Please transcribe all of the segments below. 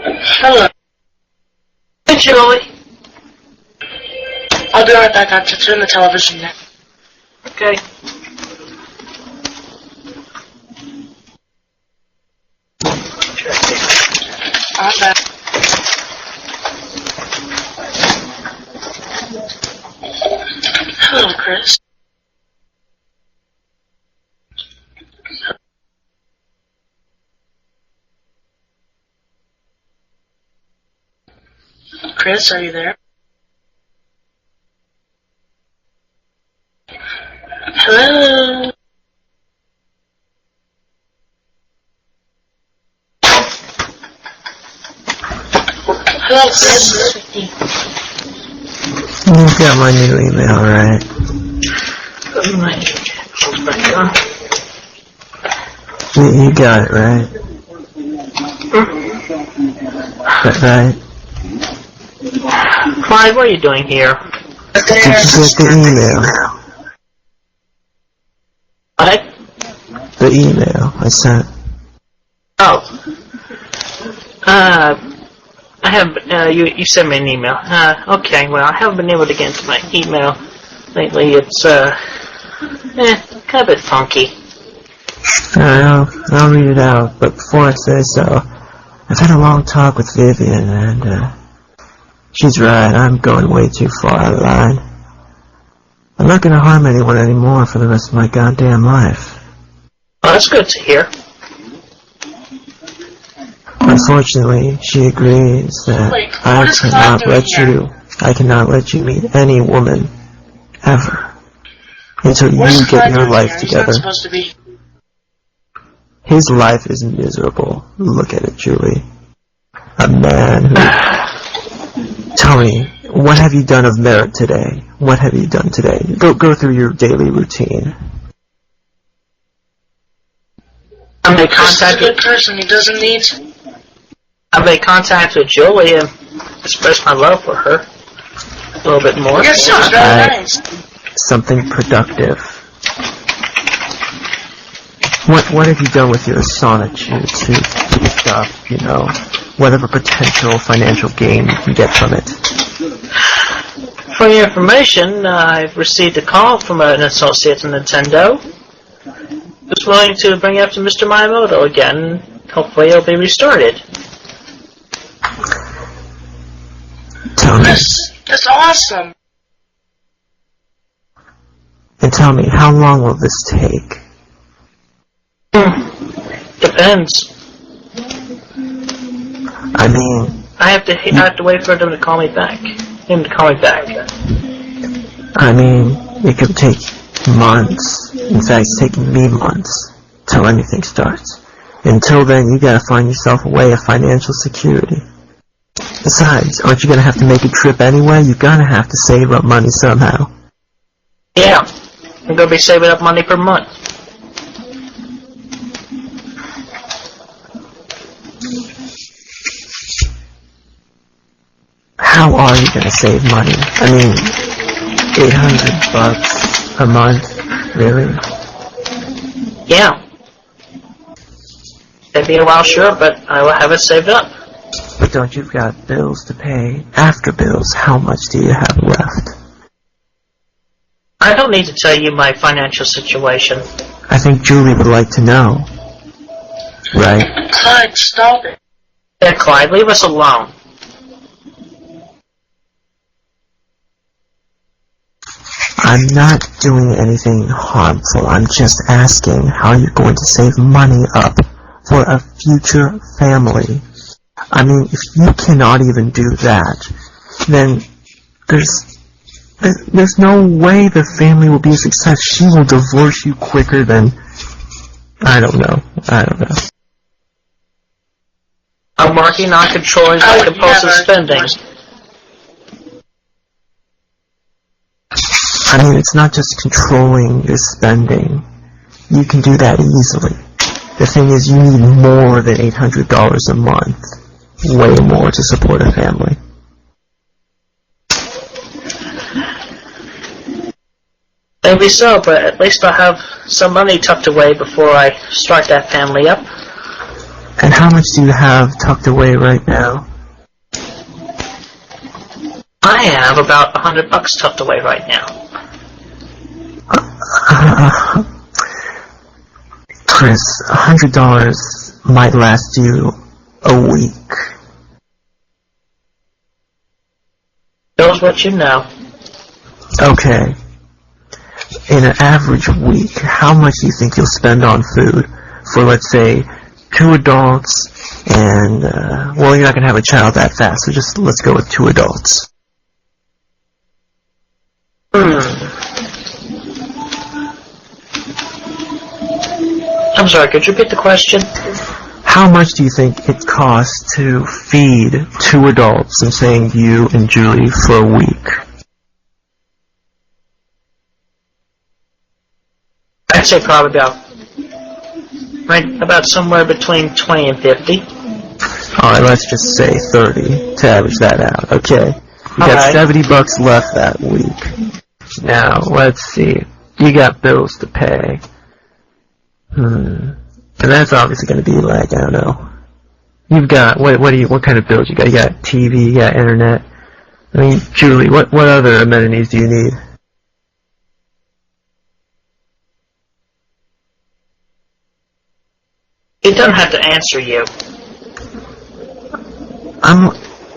Hello. Hey, Julie. I'll be right back. I have to turn the television down. Okay. I'm back. Hello, Chris. Chris, are you there? Hello? Hello, Chris. You got my new email, right? You got it, right? Right? Clyde, what are you doing here? Did you get the email? What? The email I sent. Oh. I have, you sent me an email. Okay, well, I haven't been able to get into my email lately. It's, kind of a bit funky. I'll read it out, but before I say so, I've had a long talk with Vivian, and, she's right, I'm going way too far out of line. I'm not gonna harm anyone anymore for the rest of my goddamn life. Well, that's good to hear. Unfortunately, she agrees that I cannot let you meet any woman, ever, until you get your life together. His life is miserable. Look at it, Julie. A man who... Tell me, what have you done of merit today? What have you done today? Go through your daily routine. I made contact with a good person. He doesn't need to. I made contact with Julie and expressed my love for her a little bit more. Yes, it was very nice. Something productive. What have you done with your solitude to pick up, whatever potential financial gain you can get from it? For your information, I've received a call from an associate in Nintendo who's willing to bring up to Mr. Miyamoto again. Hopefully it'll be restarted. Tell me. That's awesome. And tell me, how long will this take? Depends. I mean... I have to wait for them to call me back. Him to call me back. I mean, it could take months. In fact, it's taking me months till anything starts. Until then, you gotta find yourself a way of financial security. Besides, aren't you gonna have to make a trip anyway? You're gonna have to save up money somehow. Yeah, I'm gonna be saving up money per month. How are you gonna save money? I mean, $800 a month, really? Yeah. It'd be a while, sure, but I will have it saved up. But don't you've got bills to pay? After bills, how much do you have left? I don't need to tell you my financial situation. I think Julie would like to know. Right? Clyde, stop it. Yeah, Clyde, leave us alone. I'm not doing anything harmful. I'm just asking how you're going to save money up for a future family. I mean, if you cannot even do that, then there's no way the family will be a success. She will divorce you quicker than... I don't know. I'm working on controlling my compulsive spending. I mean, it's not just controlling your spending. You can do that easily. The thing is, you need more than $800 a month. Way more to support a family. Maybe so, but at least I'll have some money tucked away before I start that family up. And how much do you have tucked away right now? I have about $100 tucked away right now. Chris, $100 might last you a week. Knows what you know. Okay. In an average week, how much do you think you'll spend on food for, let's say, 2 adults and, well, you're not going to have a child that fast, so just let's go with 2 adults. I'm sorry, could you repeat the question? How much do you think it costs to feed 2 adults, I'm saying you and Julie, for a week? I'd say probably about somewhere between 20 and 50. Alright, let's just say 30 to average that out, okay? You got $70 left that week. Now, let's see. You got bills to pay. And that's obviously going to be like, I don't know. You've got, what kind of bills you got? You got TV, you got internet. I mean, Julie, what other amenities do you need? It doesn't have to answer you.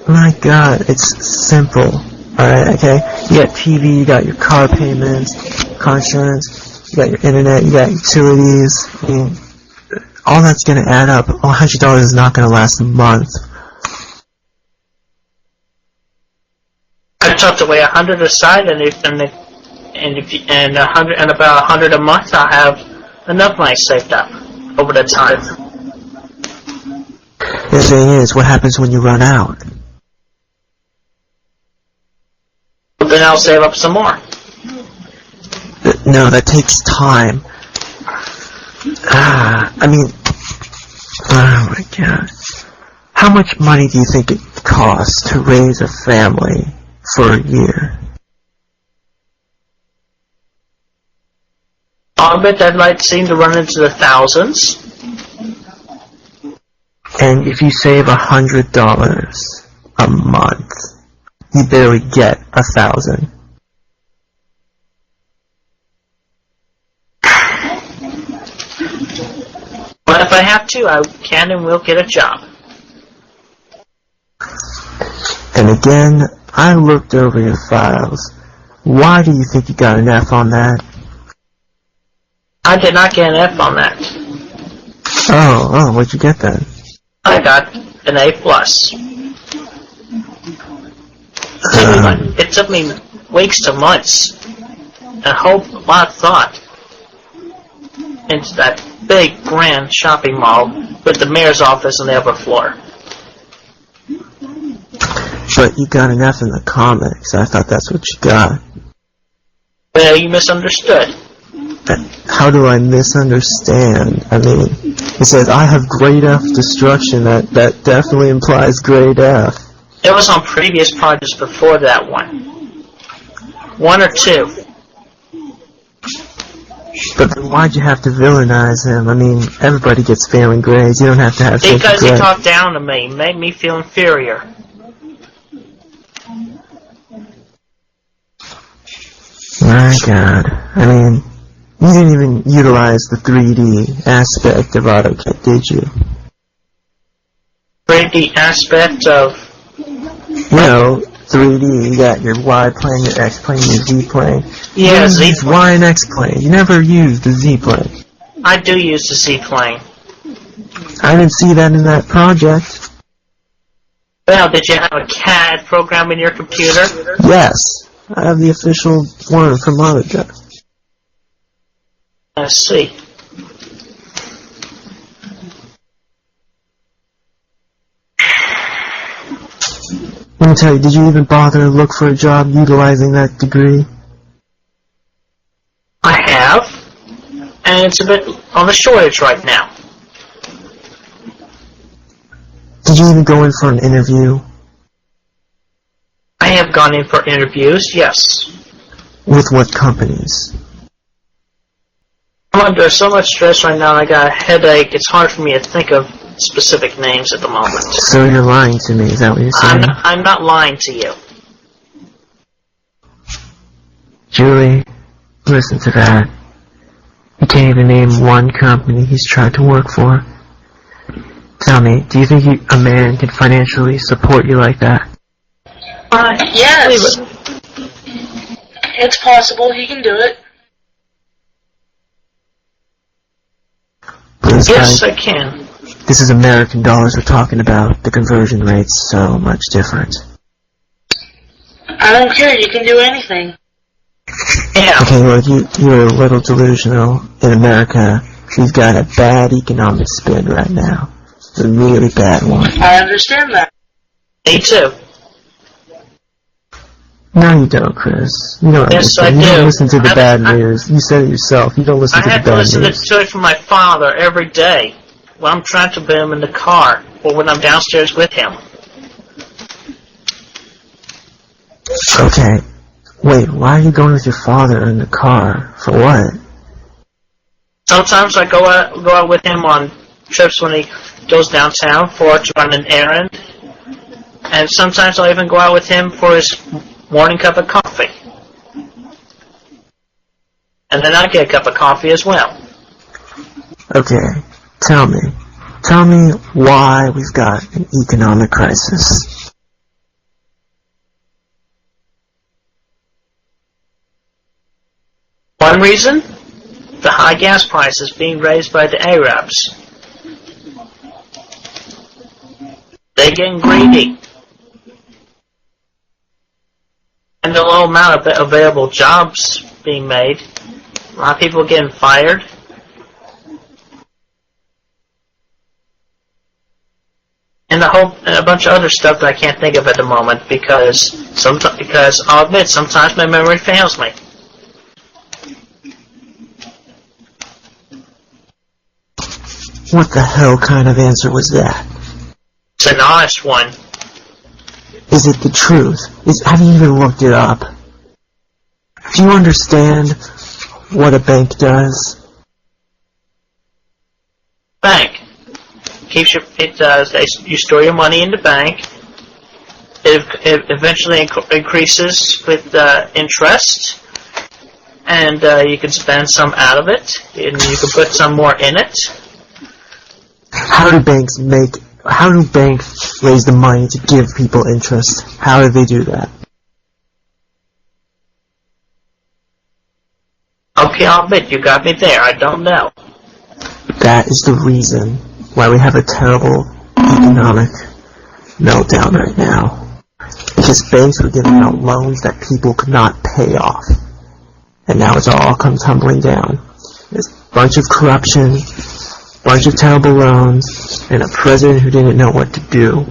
My God, it's simple. Alright, okay? You got TV, you got your car payments, car insurance, you got your internet, you got utilities. I mean, all that's going to add up. $100 is not going to last a month. I've tucked away 100 aside, and about 100 a month, I'll have enough money saved up over the time. The thing is, what happens when you run out? Then I'll save up some more. No, that takes time. I mean, oh my God. How much money do you think it costs to raise a family for a year? I'll bet that might seem to run into the thousands. And if you save $100 a month, you barely get 1,000. But if I have to, I can and will get a job. And again, I looked over your files. Why do you think you got an F on that? I did not get an F on that. Oh, what'd you get then? I got an A+. It took me weeks to months and a lot of thought into that big, grand shopping mall with the mayor's office on the upper floor. But you got an F in the comics. I thought that's what you got. Well, you misunderstood. How do I misunderstand? I mean, it says, I have grade F destruction. That definitely implies grade F. It was on previous projects before that one. 1 or 2. But then why'd you have to villainize him? I mean, everybody gets failing grades. You don't have to have because he talked down to me, made me feel inferior. My God. I mean, you didn't even utilize the 3D aspect of AutoCAD, did you? 3D aspect of... You know, 3D, you got your Y plane, your X plane, your Z plane. Yeah, Z plane. Y and X plane. You never used the Z plane. I do use the Z plane. I didn't see that in that project. Well, did you have a CAD program in your computer? Yes. I have the official one from AutoCAD. I see. Let me tell you, did you even bother to look for a job utilizing that degree? I have, and it's a bit on the shortage right now. Did you even go in for an interview? I have gone in for interviews, yes. With what companies? I'm under so much stress right now, I got a headache, it's hard for me to think of specific names at the moment. So you're lying to me, is that what you're saying? I'm not lying to you. Julie, listen to that. You can't even name one company he's tried to work for. Tell me, do you think a man can financially support you like that? Yes. It's possible he can do it. Bluespike, Yes, I can. this is American dollars we're talking about. The conversion rate's so much different. I don't care. You can do anything. Yeah. Okay, well, you're a little delusional. In America, we've got a bad economic spin right now. It's a really bad one. I understand that. Me too. No, you don't, Chris. You don't Yes, understand. I You do. don't listen to the bad news. You said it yourself. You don't listen I to the have to bad listen news. to it from my father every day when I'm trying to put him in the car or when I'm downstairs with him. Okay. Wait, why are you going with your father in the car? For what? Sometimes I go out with him on trips when he goes downtown to run an errand. And sometimes I'll even go out with him for his morning cup of coffee. And then I get a cup of coffee as well. Okay, tell me why we've got an economic crisis. One reason? The high gas prices being raised by the Arabs. They're getting greedy. And the low amount of available jobs being made. A lot of people getting fired. And a bunch of other stuff that I can't think of at the moment because I'll admit sometimes my memory fails me. What the hell kind of answer was that? It's an honest one. Is it the truth? Have you even looked it up? Do you understand what a bank does? Bank. You store your money in the bank. It eventually increases with interest. And you can spend some out of it. And you can put some more in it. How do banks raise the money to give people interest? How do they do that? Okay, I'll admit you got me there. I don't know. That is the reason why we have a terrible economic meltdown right now. Because banks were giving out loans that people could not pay off. And now it's all come tumbling down. There's a bunch of corruption, bunch of terrible loans, and a president who didn't know what to do.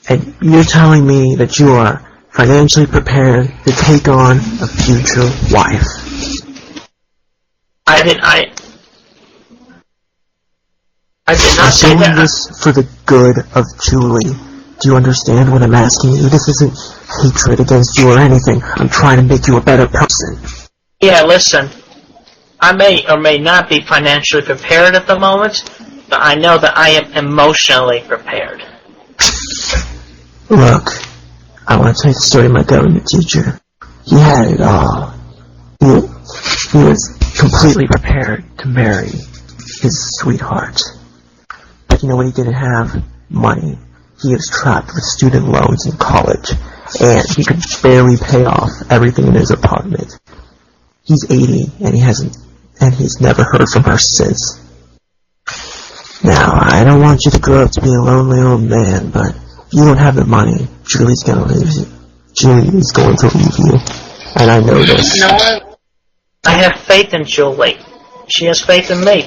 And you're telling me that you are financially prepared to take on a future wife. I did not I'm say doing that. this for the good of Julie. Do you understand what I'm asking you? This isn't hatred against you or anything. I'm trying to make you a better person. Yeah, listen. I may or may not be financially prepared at the moment, but I know that I am emotionally prepared. Look, I want to tell you the story of my government teacher. He had it all. He was completely prepared to marry his sweetheart. But you know what he didn't have? Money. He was trapped with student loans in college, and he could barely pay off everything in his apartment. He's 80, and he's never heard from her since. Now, I don't want you to grow up to be a lonely old man, but if you don't have the money, Julie's going to leave you. Julie is going to leave you, and I know this. No, I have faith in Julie. She has faith in me.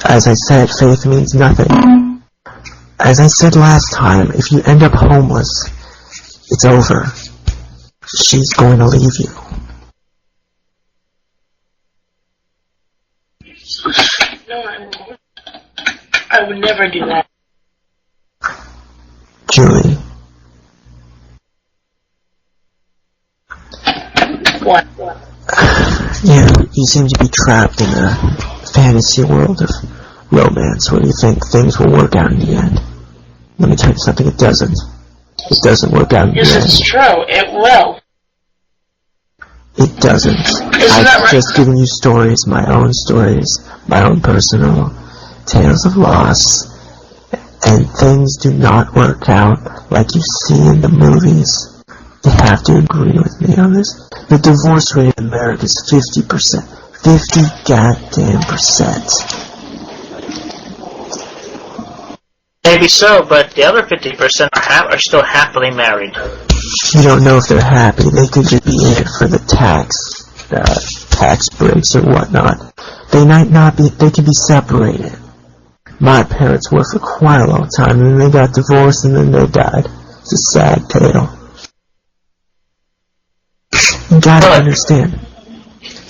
As I said, faith means nothing. As I said last time, if you end up homeless, it's over. She's going to leave you. no, I would never do that. Julie, What? you seem to be trapped in a fantasy world of romance where you think things will work out in the end. Let me tell you something, it doesn't. It doesn't work out in the end. Yes, it's true. It will. It doesn't. I've just given you stories, my own personal tales of loss, and things do not work out like you see in the movies. You have to agree with me on this. The divorce rate in America is 50%. 50 goddamn %. Maybe so, but the other 50% are still happily married. You don't know if they're happy. They could just be in it for the tax breaks or whatnot. They might not be. They could be separated. My parents were for quite a long time, and then they got divorced, and then they died. It's a sad tale. You gotta understand.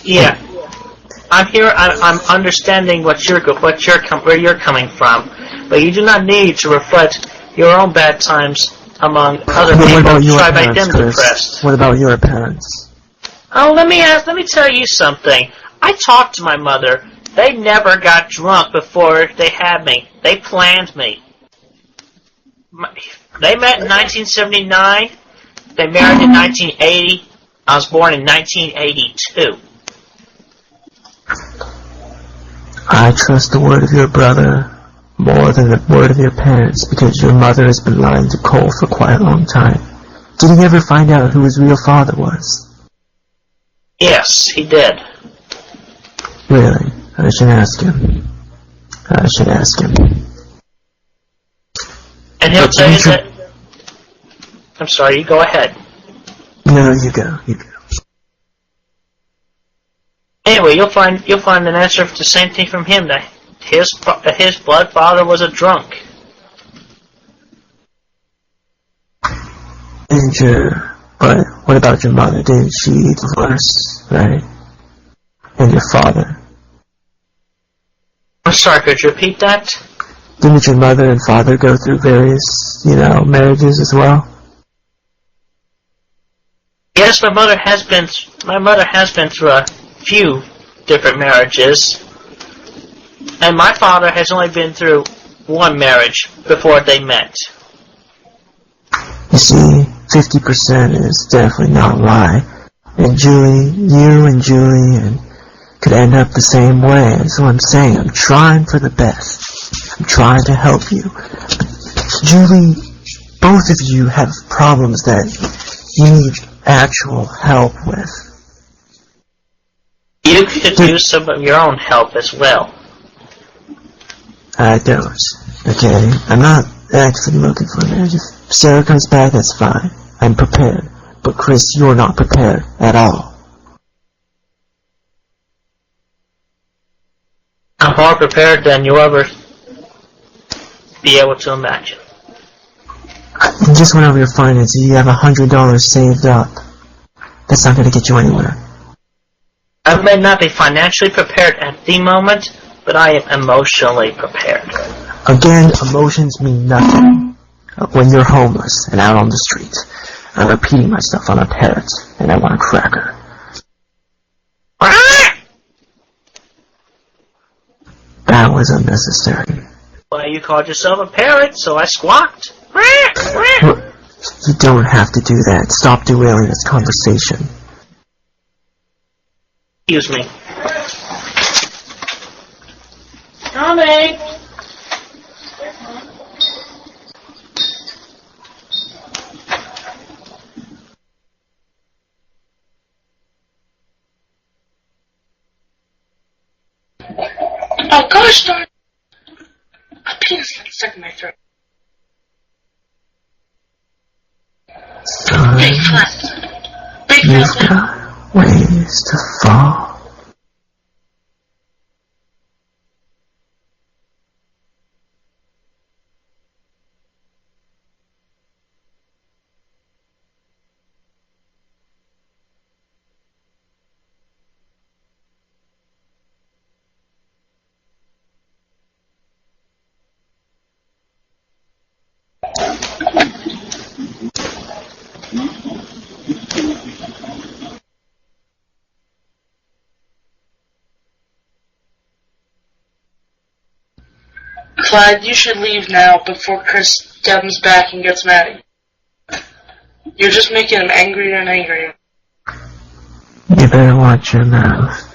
Yeah, I'm understanding where you're coming from, but you do not need to reflect your own bad times among other people to try to make them depressed. What about your parents? Oh, let me tell you something. I talked to my mother. They never got drunk before they had me. They planned me. They met in 1979. They married in 1980. I was born in 1982. I trust the word of your brother more than the word of your parents, because your mother has been lying to Cole for quite a long time. Did he ever find out who his real father was? Yes, he did. Really? I should ask him. And he'll tell you that... I'm sorry, you go ahead. No, you go. Anyway, you'll find an answer for the same thing from him, that his blood father was a drunk. But what about your mother? Didn't she divorce, right? And your father? I'm sorry, could you repeat that? Didn't your mother and father go through various, marriages as well? Yes, my mother has been through a few different marriages, and my father has only been through one marriage before they met. You see, 50% is definitely not a lie. And you and Julie could end up the same way. That's what I'm saying. I'm trying for the best. I'm trying to help you. Julie, both of you have problems that you need actual help with. You could use some of your own help as well. I don't. Okay? I'm not actually looking for a marriage. If Sarah comes back, that's fine. I'm prepared. But Chris, you're not prepared at all. I'm more prepared than you'll ever be able to imagine. I just went over your finances. You have $100 saved up. That's not going to get you anywhere. I may not be financially prepared at the moment, but I am emotionally prepared. Again, emotions mean nothing when you're homeless and out on the street. I'm repeating myself. I'm a parrot, and I want a cracker. That was unnecessary. Well, you called yourself a parrot, so I squawked. You don't have to do that. Stop derailing this conversation. Excuse me. Tommy! Oh gosh darn! A penis got stuck in my throat. Big flat. Big You've flat. got ways to fall. Clyde, you should leave now before Chris comes back and gets mad at you. You're just making him angrier and angrier. You better watch your mouth.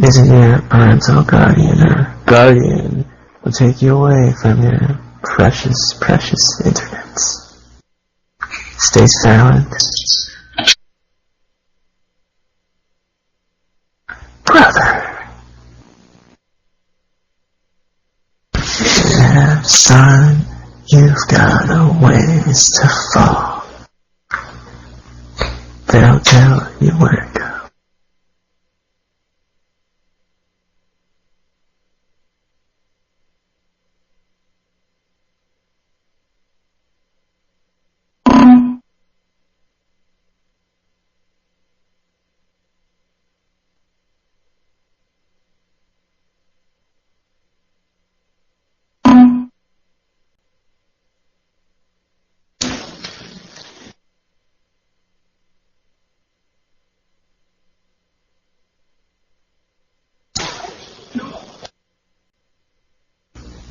Isn't your parental guardian or guardian will take you away from your precious, precious internets. Stay silent. Brother. Yeah, son, you've got a ways to fall. They'll tell you where to go.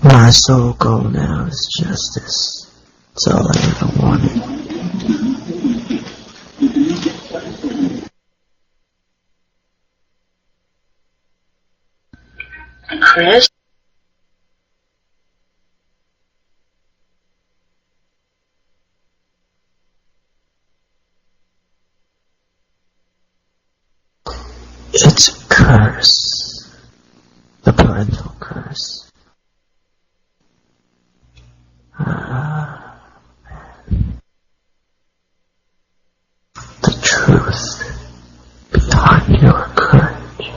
My sole goal now is justice. That's all I ever wanted. Chris? It's a curse. The parental curse. The truth behind your courage.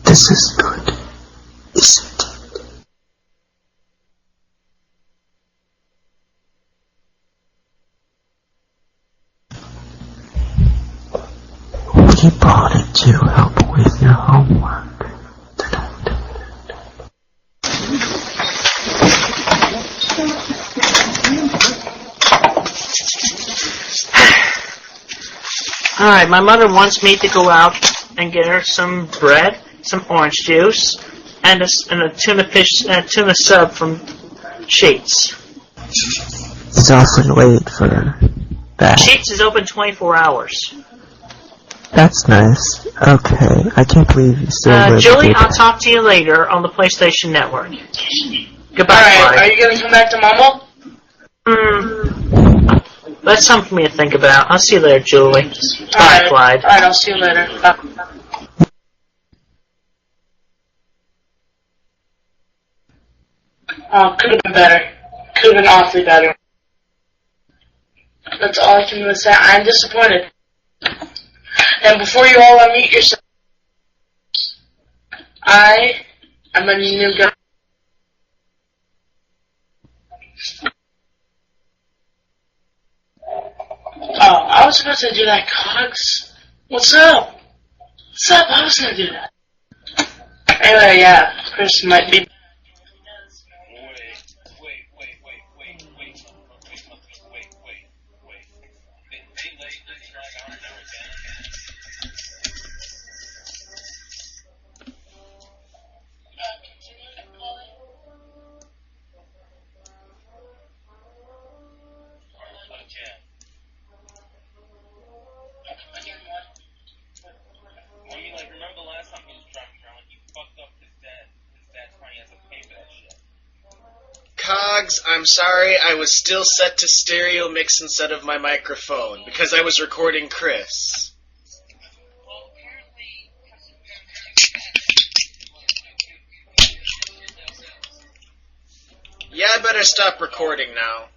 This is good, isn't it? We brought it to help with your homework. Alright, my mother wants me to go out and get her some bread, some orange juice, and a tuna fish, tuna sub from Sheets. It's awfully late for that. Sheets is open 24 hours. That's nice. Okay, I can't believe you still live Julie, with I'll talk to you later on the PlayStation Network. Goodbye, Alright, Clyde. are you gonna come back to Mumble? That's something for me to think about. I'll see you later, Julie. Bye, Clyde. Alright, I'll see you later. Bye. Oh, could have been better. Could have been awfully better. That's all I can really say. I'm disappointed. And before you all unmute yourself, I am a new guy. Oh, I was supposed to do that, Cogs. What's up? What's up? I was gonna do that. Anyway, yeah, Chris might be. Cogs, I'm sorry, I was still set to stereo mix instead of my microphone, because I was recording Chris. Yeah, I better stop recording now.